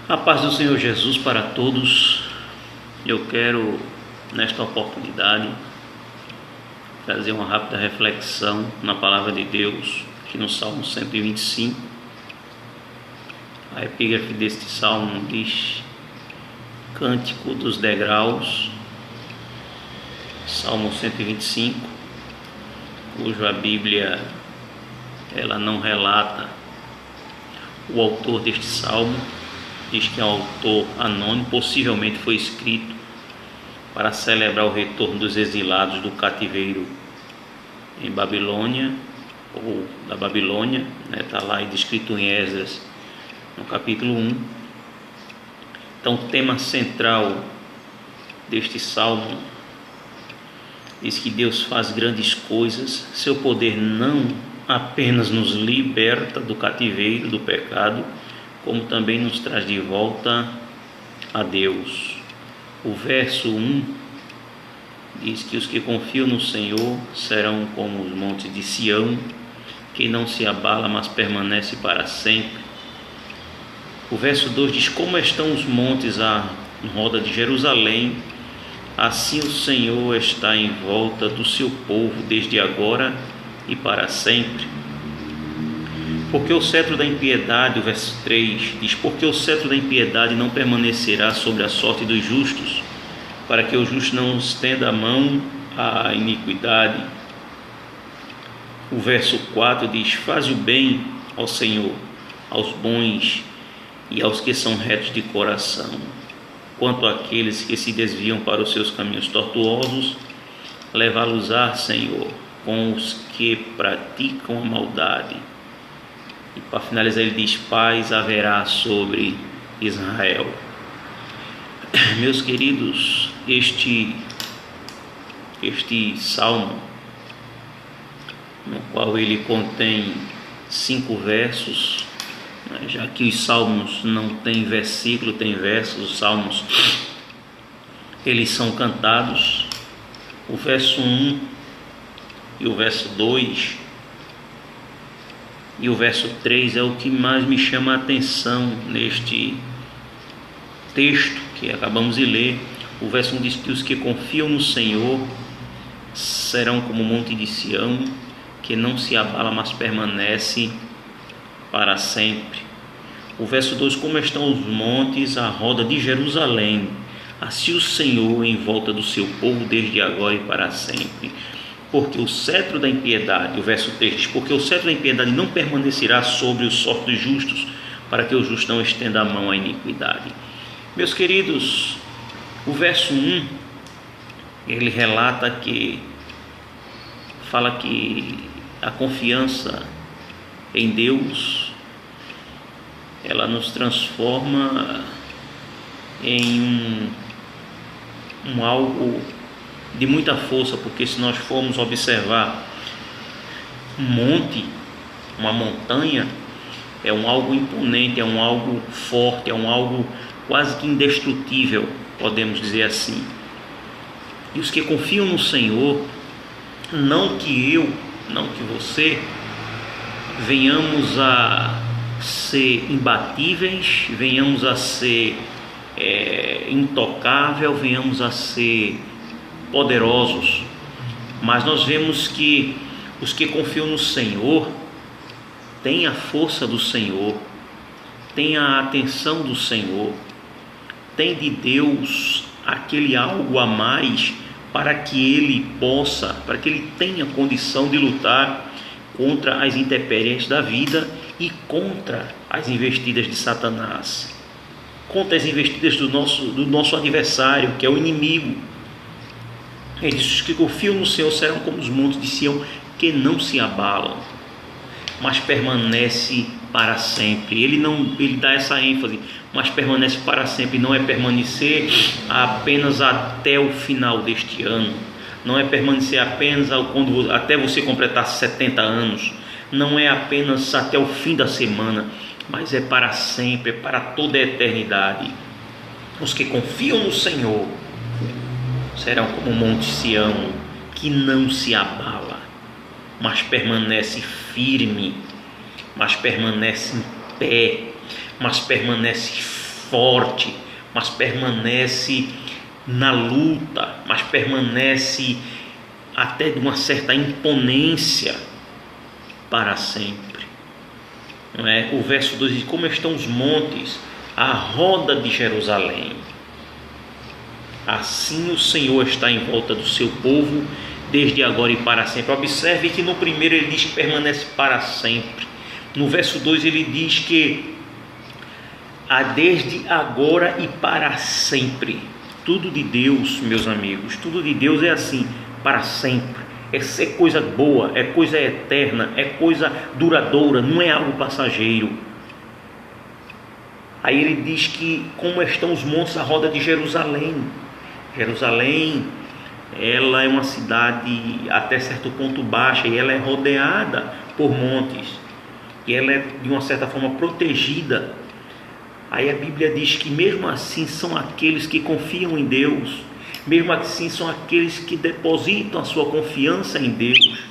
A paz do Senhor Jesus para todos. Eu quero, nesta oportunidade, trazer uma rápida reflexão na palavra de Deus, aqui no Salmo 125. A epígrafe deste salmo diz: Cântico dos degraus, Salmo 125, cujo a Bíblia ela não relata o autor deste salmo. Diz que é um autor anônimo, possivelmente foi escrito para celebrar o retorno dos exilados do cativeiro em Babilônia, ou da Babilônia, está lá descrito em Esdras, no capítulo 1. Então o tema central deste salmo diz que Deus faz grandes coisas, seu poder não apenas nos liberta do cativeiro, do pecado, como também nos traz de volta a Deus. O verso 1 diz que os que confiam no Senhor serão como os montes de Sião, que não se abala, mas permanece para sempre. O verso 2 diz: como estão os montes à roda de Jerusalém, assim o Senhor está em volta do seu povo, desde agora e para sempre. Porque o cetro da impiedade, o verso 3 diz: porque o cetro da impiedade não permanecerá sobre a sorte dos justos, para que o justo não estenda a mão à iniquidade. O verso 4 diz: faze o bem ao Senhor, aos bons e aos que são retos de coração. Quanto àqueles que se desviam para os seus caminhos tortuosos, leva-los-á, Senhor, com os que praticam a maldade. E para finalizar ele diz: paz haverá sobre Israel. Meus queridos, este salmo, no qual ele contém 5 versos, já que os salmos não têm versículo, tem versos, os salmos eles são cantados. O verso 1 e o verso 2 e o verso 3 é o que mais me chama a atenção neste texto que acabamos de ler. O verso 1 diz que os que confiam no Senhor serão como o monte de Sião, que não se abala, mas permanece para sempre. O verso 2: como estão os montes à roda de Jerusalém, assim o Senhor em volta do seu povo, desde agora e para sempre. Porque o cetro da impiedade, o verso 3 diz: porque o cetro da impiedade não permanecerá sobre os sorte dos justos, para que o justo não estenda a mão à iniquidade. Meus queridos, o verso 1, ele relata fala que a confiança em Deus, ela nos transforma em um algo de muita força, porque se nós formos observar um monte, uma montanha, é um algo imponente, é um algo forte, é um algo quase que indestrutível, podemos dizer assim. E os que confiam no Senhor, não que você venhamos a ser imbatíveis, venhamos a ser intocável, venhamos a ser poderosos, mas nós vemos que os que confiam no Senhor têm a força do Senhor, têm a atenção do Senhor, têm de Deus aquele algo a mais para que ele tenha condição de lutar contra as intempéries da vida e contra as investidas de Satanás, contra as investidas do nosso adversário, que é o inimigo. Ele diz: os que confiam no Senhor serão como os montes de Sião, que não se abalam, mas permanece para sempre. Ele dá essa ênfase, mas permanece para sempre. Não é permanecer apenas até o final deste ano, não é permanecer apenas até você completar 70 anos, não é apenas até o fim da semana, mas é para sempre, é para toda a eternidade. Os que confiam no Senhor serão como o monte Sião, que não se abala, mas permanece firme, mas permanece em pé, mas permanece forte, mas permanece na luta, mas permanece até de uma certa imponência para sempre. Não é? O verso 2 diz: como estão os montes à roda de Jerusalém, assim o Senhor está em volta do seu povo, desde agora e para sempre. Observe que no primeiro ele diz que permanece para sempre. No verso 2 ele diz que há desde agora e para sempre. Tudo de Deus, meus amigos, tudo de Deus é assim, para sempre. É coisa boa, é coisa eterna, é coisa duradoura, não é algo passageiro. Aí ele diz que como estão os montes à roda de Jerusalém. Jerusalém, ela é uma cidade até certo ponto baixa e ela é rodeada por montes. E ela é de uma certa forma protegida. Aí a Bíblia diz que mesmo assim são aqueles que confiam em Deus, mesmo assim são aqueles que depositam a sua confiança em Deus.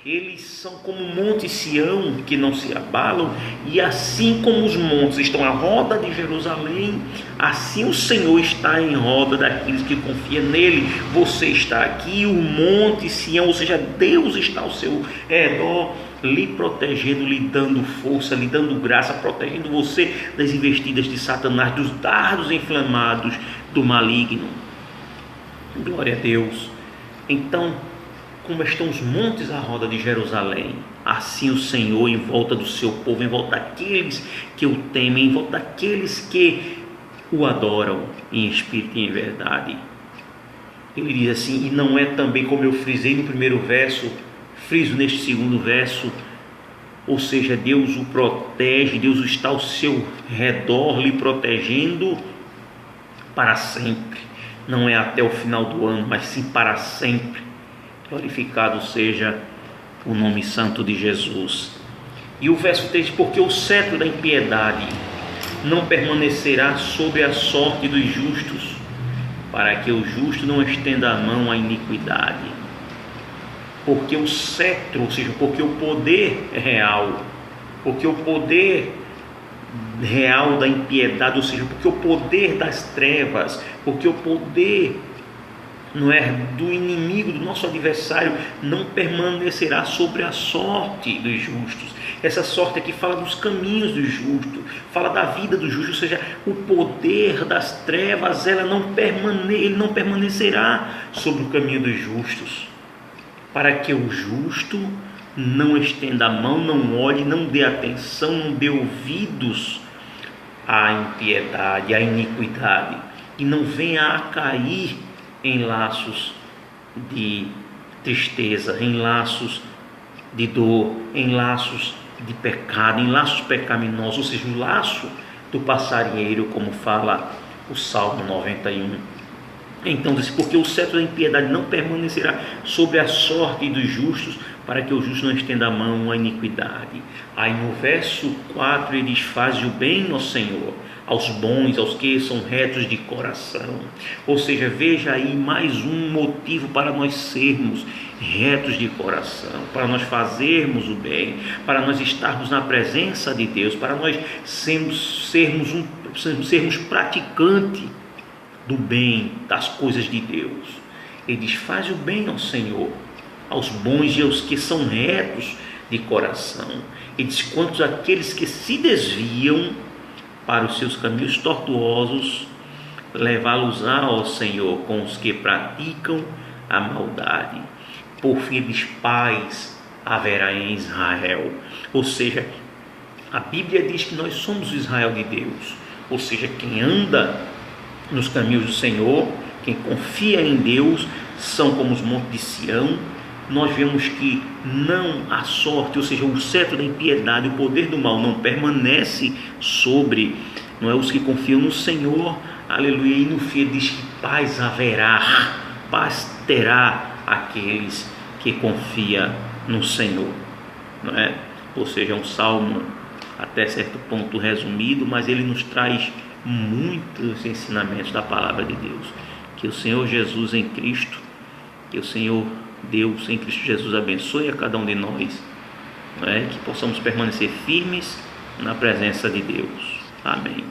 Eles são como o monte Sião, que não se abalam, e assim como os montes estão à roda de Jerusalém, assim o Senhor está em roda daqueles que confiam nele. Você está aqui, o monte Sião, ou seja, Deus está ao seu redor, lhe protegendo, lhe dando força, lhe dando graça, protegendo você das investidas de Satanás, dos dardos inflamados do maligno. Glória a Deus. Então, como estão os montes à roda de Jerusalém, assim o Senhor em volta do seu povo, em volta daqueles que o temem, em volta daqueles que o adoram em espírito e em verdade. Ele diz assim, e não é também como eu frisei no primeiro verso, friso neste segundo verso, ou seja, Deus o protege, Deus está ao seu redor, lhe protegendo para sempre. Não é até o final do ano, mas sim para sempre. Glorificado seja o nome santo de Jesus. E o verso 3: porque o cetro da impiedade não permanecerá sobre a sorte dos justos, para que o justo não estenda a mão à iniquidade. Porque o cetro, ou seja, porque o poder real, porque o poder real da impiedade, ou seja, porque o poder das trevas, porque o poder não é do inimigo, do nosso adversário, não permanecerá sobre a sorte dos justos. Essa sorte aqui fala dos caminhos dos justos, fala da vida do justo, ou seja, o poder das trevas, ele não permanecerá sobre o caminho dos justos, para que o justo não estenda a mão, não olhe, não dê atenção, não dê ouvidos à impiedade, à iniquidade, e não venha a cair em laços de tristeza, em laços de dor, em laços de pecado, em laços pecaminosos, ou seja, o laço do passarinheiro, como fala o Salmo 91. Então diz, porque o cetro da impiedade não permanecerá sobre a sorte dos justos, para que o justo não estenda a mão à iniquidade. Aí no verso 4 ele diz, faze o bem, ó Senhor, aos bons, aos que são retos de coração. Ou seja, veja aí mais um motivo para nós sermos retos de coração, para nós fazermos o bem, para nós estarmos na presença de Deus, para nós sermos praticantes do bem, das coisas de Deus. Ele diz, faz o bem ao Senhor, aos bons e aos que são retos de coração. Ele diz, quantos aqueles que se desviam para os seus caminhos tortuosos, levá-los-á, ó Senhor, com os que praticam a maldade. Por fim, ele diz, paz haverá em Israel. Ou seja, a Bíblia diz que nós somos o Israel de Deus, ou seja, quem anda nos caminhos do Senhor, quem confia em Deus, são como os montes de Sião. Nós vemos que não a sorte, ou seja, o cetro da impiedade, o poder do mal não permanece sobre, não é, os que confiam no Senhor, aleluia. E no fim diz que paz haverá, paz terá aqueles que confiam no Senhor, não é? Ou seja, é um salmo até certo ponto resumido, mas ele nos traz muitos ensinamentos da palavra de Deus. Que o Senhor Jesus em Cristo, que o Senhor Deus em Cristo Jesus abençoe a cada um de nós, não é? Que possamos permanecer firmes na presença de Deus. Amém.